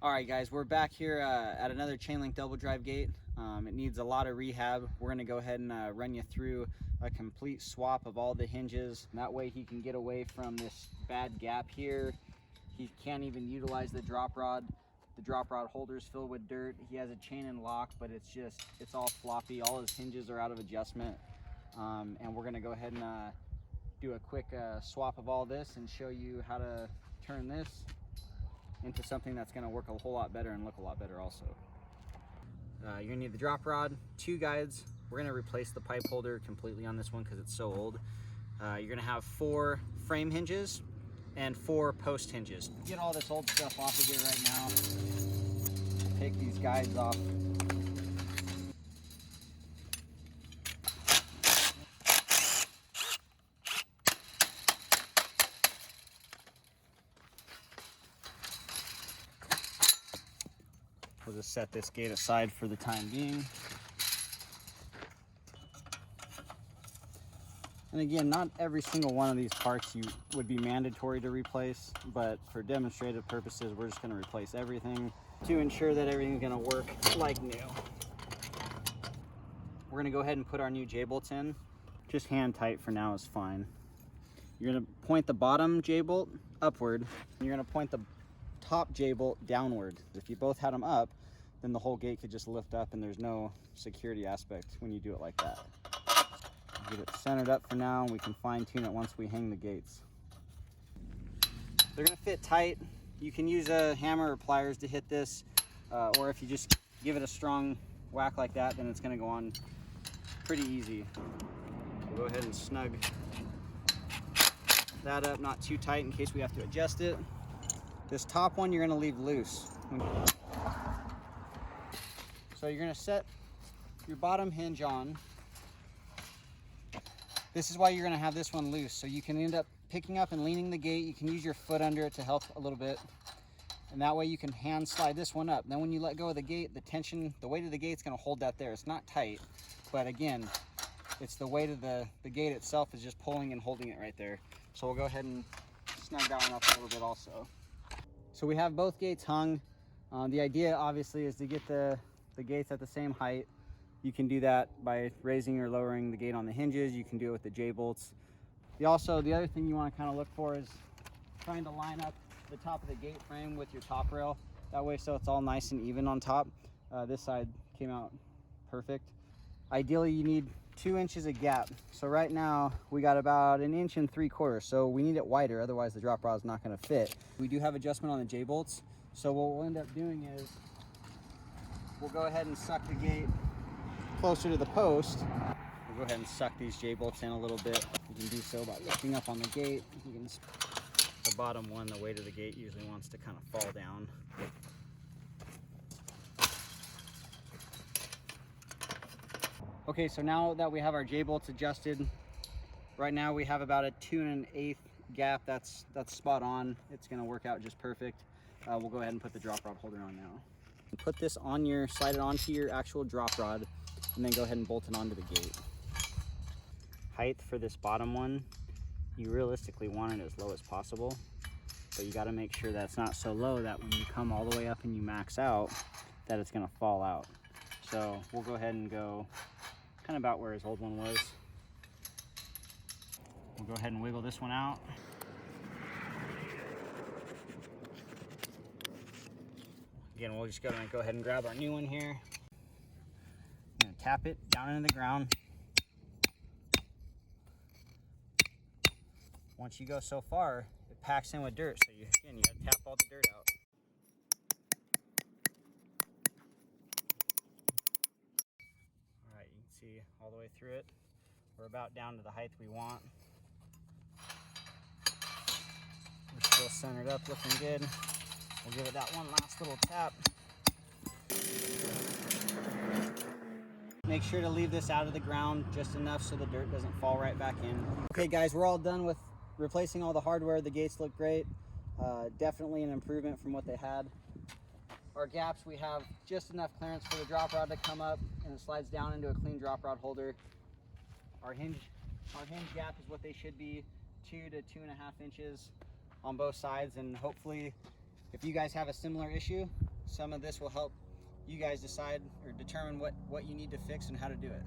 All right, guys, we're back here at another chain link double drive gate. It needs a lot of rehab. We're gonna go ahead and run you through a complete swap of all the hinges. That way he can get away from this bad gap here. He can't even utilize the drop rod. The drop rod holder's filled with dirt. He has a chain and lock, but it's all floppy. All his hinges are out of adjustment. And we're gonna go ahead and do a quick swap of all this and show you how to turn this into something that's going to work a whole lot better and look a lot better also. You're going to need the drop rod, 2 guides. We're going to replace the pipe holder completely on this one because it's so old. You're going to have 4 frame hinges and 4 post hinges. Get all this old stuff off of here right now. Take these guides off. We'll just set this gate aside for the time being. And again, not every single one of these parts would be mandatory to replace, but for demonstrative purposes, we're just gonna replace everything to ensure that everything's gonna work like new. We're gonna go ahead and put our new J-bolts in. Just hand tight for now is fine. You're gonna point the bottom J-bolt upward, and you're gonna point the top J-bolt downward. If you both had them up, then the whole gate could just lift up and there's no security aspect when you do it like that. Get it centered up for now and we can fine tune it once we hang the gates. They're gonna fit tight. You can use a hammer or pliers to hit this, or if you just give it a strong whack like that, then it's gonna go on pretty easy. We'll go ahead and snug that up, not too tight in case we have to adjust it. This top one you're gonna leave loose. So you're gonna set your bottom hinge on. This is why you're gonna have this one loose. So you can end up picking up and leaning the gate. You can use your foot under it to help a little bit. And that way you can hand slide this one up. Then when you let go of the gate, the tension, the weight of the gate's gonna hold that there. It's not tight, but again, it's the weight of the gate itself is just pulling and holding it right there. So we'll go ahead and snug that one up a little bit also. So we have both gates hung. The idea obviously is to get the gates at the same height. You can do that by raising or lowering the gate on the hinges. You can do it with the J-bolts. The other thing you want to kind of look for is trying to line up the top of the gate frame with your top rail. That way so it's all nice and even on top. This side came out perfect. Ideally you need 2 inches of gap. So right now we got about 1.75 inches. So we need it wider, otherwise the drop rod is not going to fit. We do have adjustment on the J-bolts. So what we'll end up doing is we'll go ahead and suck the gate closer to the post. We'll go ahead and suck these J-bolts in a little bit. You can do so by lifting up on the gate. The bottom one, the weight of the gate usually wants to kind of fall down. Okay, so now that we have our J-bolts adjusted, right now we have about a 2 1/8 gap. That's spot on. It's gonna work out just perfect. We'll go ahead and put the drop rod holder on now. Put this on slide it onto your actual drop rod, and then go ahead and bolt it onto the gate. Height for this bottom one, you realistically want it as low as possible, but you gotta make sure that it's not so low that when you come all the way up and you max out, that it's gonna fall out. So we'll go ahead and go kind of about where his old one was. We'll go ahead and wiggle this one out. Again, we're just gonna go ahead and grab our new one here. I'm gonna tap it down into the ground. Once you go so far, it packs in with dirt. So you gotta tap all the dirt out. All right, you can see all the way through it. We're about down to the height we want. We're still centered up, looking good. We'll give it that one last little tap. Make sure to leave this out of the ground just enough so the dirt doesn't fall right back in. Okay guys, we're all done with replacing all the hardware. The gates look great. Definitely an improvement from what they had. Our gaps, we have just enough clearance for the drop rod to come up and it slides down into a clean drop rod holder. Our hinge gap is what they should be, 2 to 2.5 inches on both sides, and hopefully if you guys have a similar issue, some of this will help you guys decide or determine what you need to fix and how to do it.